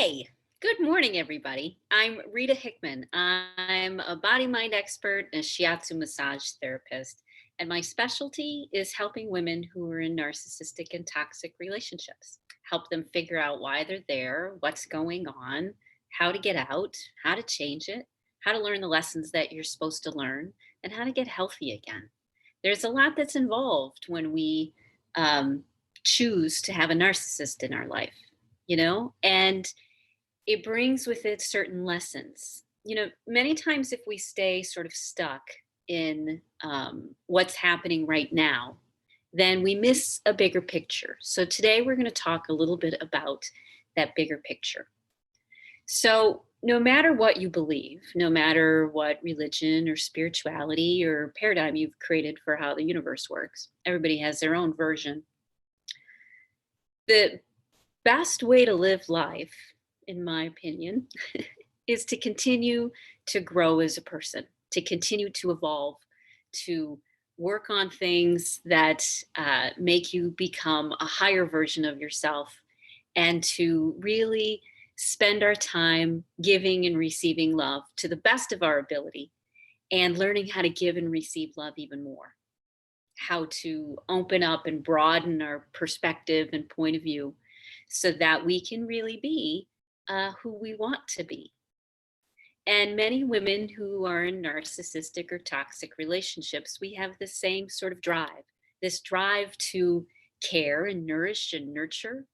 Hey, good morning, everybody. I'm Rita Hickman. I'm a body mind expert and a shiatsu massage therapist, and my specialty is helping women who are in narcissistic and toxic relationships. Help them figure out why they're there, what's going on, how to get out, how to change it, how to learn the lessons that you're supposed to learn, and how to get healthy again. There's a lot that's involved when we um, choose to have a narcissist in our life, and it brings with it certain lessons. Many times if we stay sort of stuck in what's happening right now, then we miss a bigger picture. So today we're going to talk a little bit about that bigger picture. So, no matter what you believe, no matter what religion or spirituality or paradigm you've created for how the universe works, everybody has their own version. The best way to live life, in my opinion, is to continue to grow as a person, to continue to evolve, to work on things that make you become a higher version of yourself, and to really spend our time giving and receiving love to the best of our ability and learning how to give and receive love even more, how to open up and broaden our perspective and point of view so that we can really be who we want to be. And many women who are in narcissistic or toxic relationships, we have the same sort of drive, this drive to care and nourish and nurture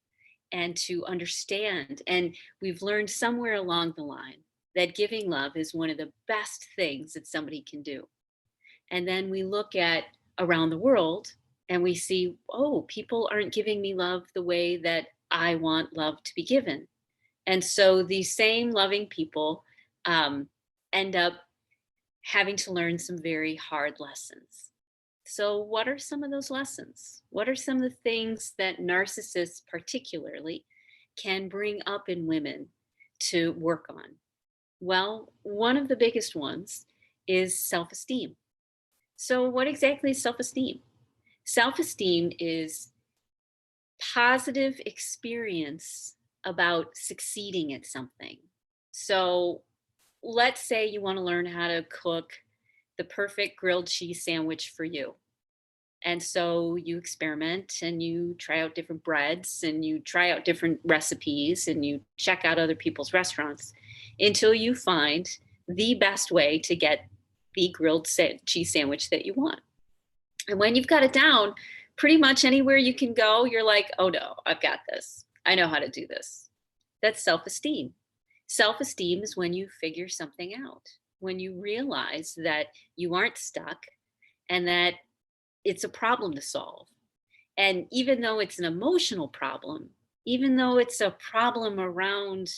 and to understand. And we've learned somewhere along the line that giving love is one of the best things that somebody can do. And then we look at around the world and we see, oh, people aren't giving me love the way that I want love to be given. And so these same loving people end up having to learn some very hard lessons. So, what are some of those lessons? What are some of the things that narcissists, particularly, can bring up in women to work on? Well, one of the biggest ones is self esteem. So, what exactly is self esteem? Self esteem is positive experience about succeeding at something. So, let's say you want to learn how to cook the perfect grilled cheese sandwich for you. And so you experiment and you try out different breads and you try out different recipes and you check out other people's restaurants until you find the best way to get the cheese sandwich that you want. And when you've got it down, pretty much anywhere you can go, you're like, oh no, I've got this. I know how to do this. That's self esteem. Self esteem is when you figure something out, when you realize that you aren't stuck and that it's a problem to solve. And even though it's an emotional problem, even though it's a problem around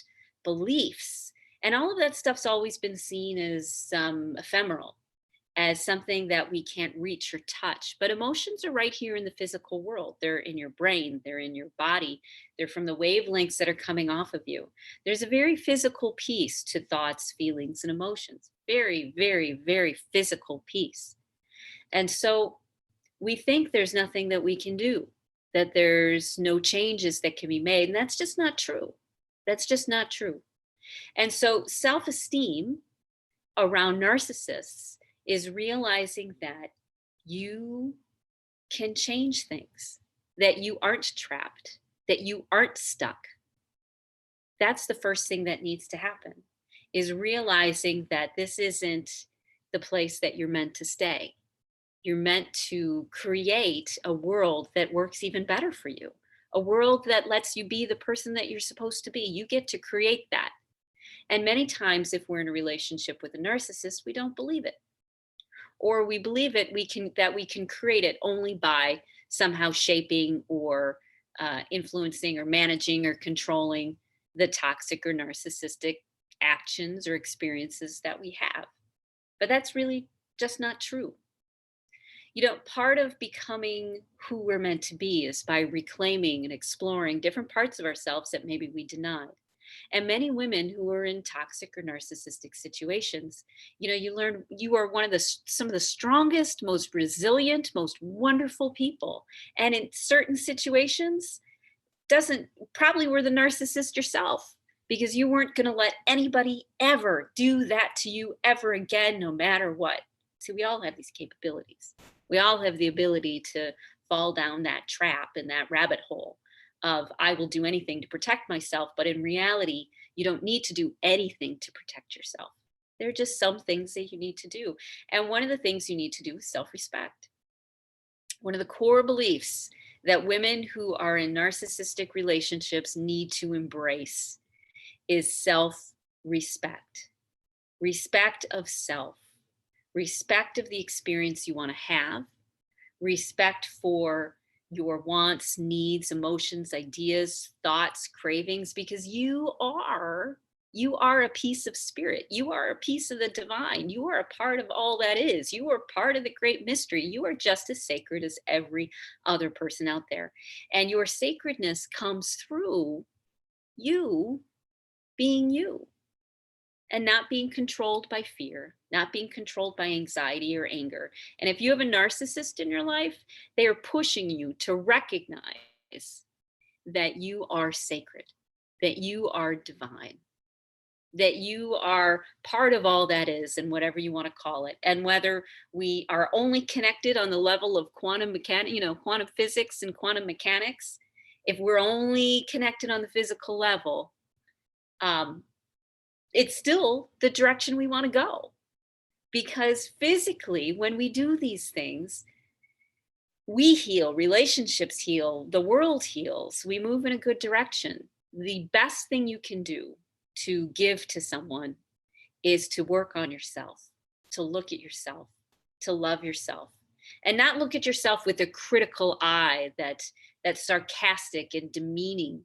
beliefs, and all of that stuff's always been seen as ephemeral, as something that we can't reach or touch. But emotions are right here in the physical world. They're in your brain, they're in your body, they're from the wavelengths that are coming off of you. There's a very physical piece to thoughts, feelings, and emotions. Very, very, very physical piece. And so we think there's nothing that we can do, that there's no changes that can be made. And that's just not true. That's just not true. And so self esteem around narcissists is realizing that you can change things, that you aren't trapped, that you aren't stuck. That's the first thing that needs to happen, is realizing that this isn't the place that you're meant to stay. You're meant to create a world that works even better for you, a world that lets you be the person that you're supposed to be. You get to create that. And many times, if we're in a relationship with a narcissist, we don't believe it. Or we believe it, we can create it only by somehow shaping or influencing or managing or controlling the toxic or narcissistic actions or experiences that we have. But that's really just not true. Part of becoming who we're meant to be is by reclaiming and exploring different parts of ourselves that maybe we denied. And many women who are in toxic or narcissistic situations, you learn you are some of the strongest, most resilient, most wonderful people. And in certain situations, doesn't probably were the narcissist yourself. because you weren't going to let anybody ever do that to you ever again, no matter what. See, we all have these capabilities. We all have the ability to fall down that trap and that rabbit hole of I will do anything to protect myself. But in reality, you don't need to do anything to protect yourself. There are just some things that you need to do. And one of the things you need to do is self respect. One of the core beliefs that women who are in narcissistic relationships need to embrace is self respect, respect of self, respect of the experience you want to have, respect for your wants, needs, emotions, ideas, thoughts, cravings, because you are a piece of spirit. You are a piece of the divine. You are a part of all that is. You are part of the great mystery. You are just as sacred as every other person out there. And your sacredness comes through you being you and not being controlled by fear, not being controlled by anxiety or anger. And if you have a narcissist in your life, they are pushing you to recognize that you are sacred, that you are divine, that you are part of all that is, and whatever you want to call it. And whether we are only connected on the level of quantum mechanics, quantum physics and quantum mechanics, if we're only connected on the physical level, it's still the direction we want to go. Because physically, when we do these things, we heal, relationships heal, the world heals, we move in a good direction. The best thing you can do to give to someone is to work on yourself, to look at yourself, to love yourself, and not look at yourself with a critical eye that's sarcastic and demeaning,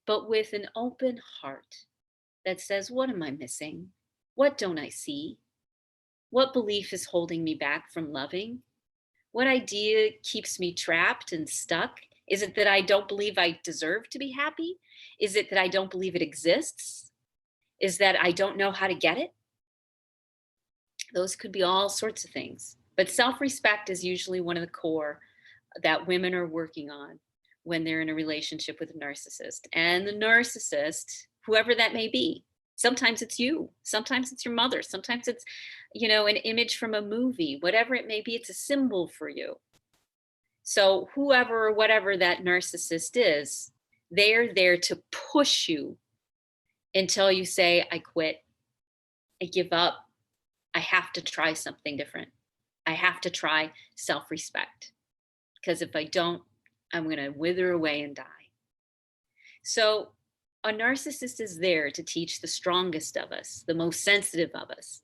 but with an open heart that says, what am I missing? What don't I see? What belief is holding me back from loving? What idea keeps me trapped and stuck? Is it that I don't believe I deserve to be happy? Is it that I don't believe it exists? Is that I don't know how to get it? Those could be all sorts of things. But self-respect is usually one of the core that women are working on when they're in a relationship with a narcissist. And the narcissist, whoever that may be, sometimes it's you, sometimes it's your mother, sometimes it's, an image from a movie, whatever it may be, it's a symbol for you. So whoever or whatever that narcissist is, they're there to push you until you say, I quit, I give up, I have to try something different. I have to try self-respect. Because if I don't, I'm going to wither away and die. So a narcissist is there to teach the strongest of us, the most sensitive of us,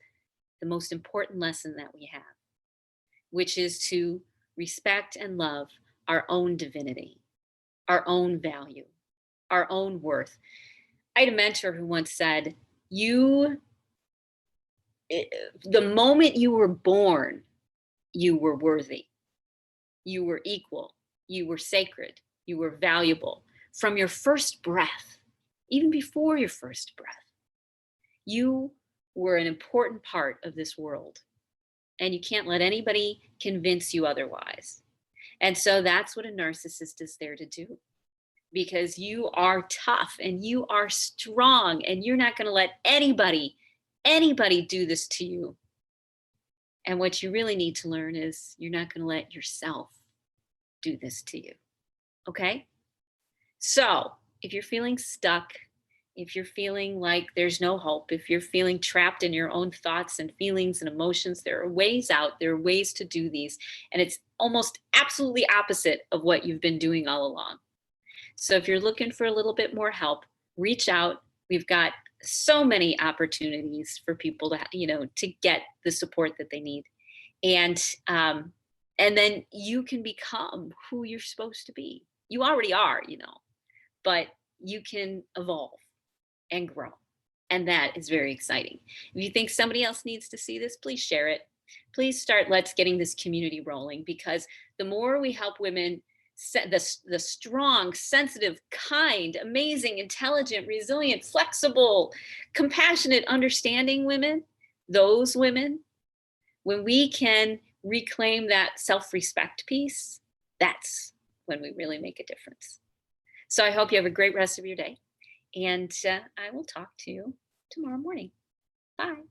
the most important lesson that we have, which is to respect and love our own divinity, our own value, our own worth. I had a mentor who once said, the moment you were born, you were worthy, you were equal, you were sacred, you were valuable. From your first breath, even before your first breath, you were an important part of this world. And you can't let anybody convince you otherwise. And so that's what a narcissist is there to do. Because you are tough and you are strong and you're not going to let anybody do this to you. And what you really need to learn is you're not going to let yourself do this to you. Okay? So if you're feeling stuck, if you're feeling like there's no hope, if you're feeling trapped in your own thoughts and feelings and emotions, there are ways out, there are ways to do these. And it's almost absolutely opposite of what you've been doing all along. So if you're looking for a little bit more help, reach out. We've got so many opportunities for people to get the support that they need. And then you can become who you're supposed to be. You already are, but you can evolve and grow. And that is very exciting. If you think somebody else needs to see this, please share it. Please start Let's Getting this community rolling, because the more we help women, the strong, sensitive, kind, amazing, intelligent, resilient, flexible, compassionate, understanding women, those women, when we can reclaim that self-respect piece, that's when we really make a difference. So I hope you have a great rest of your day. And I will talk to you tomorrow morning. Bye.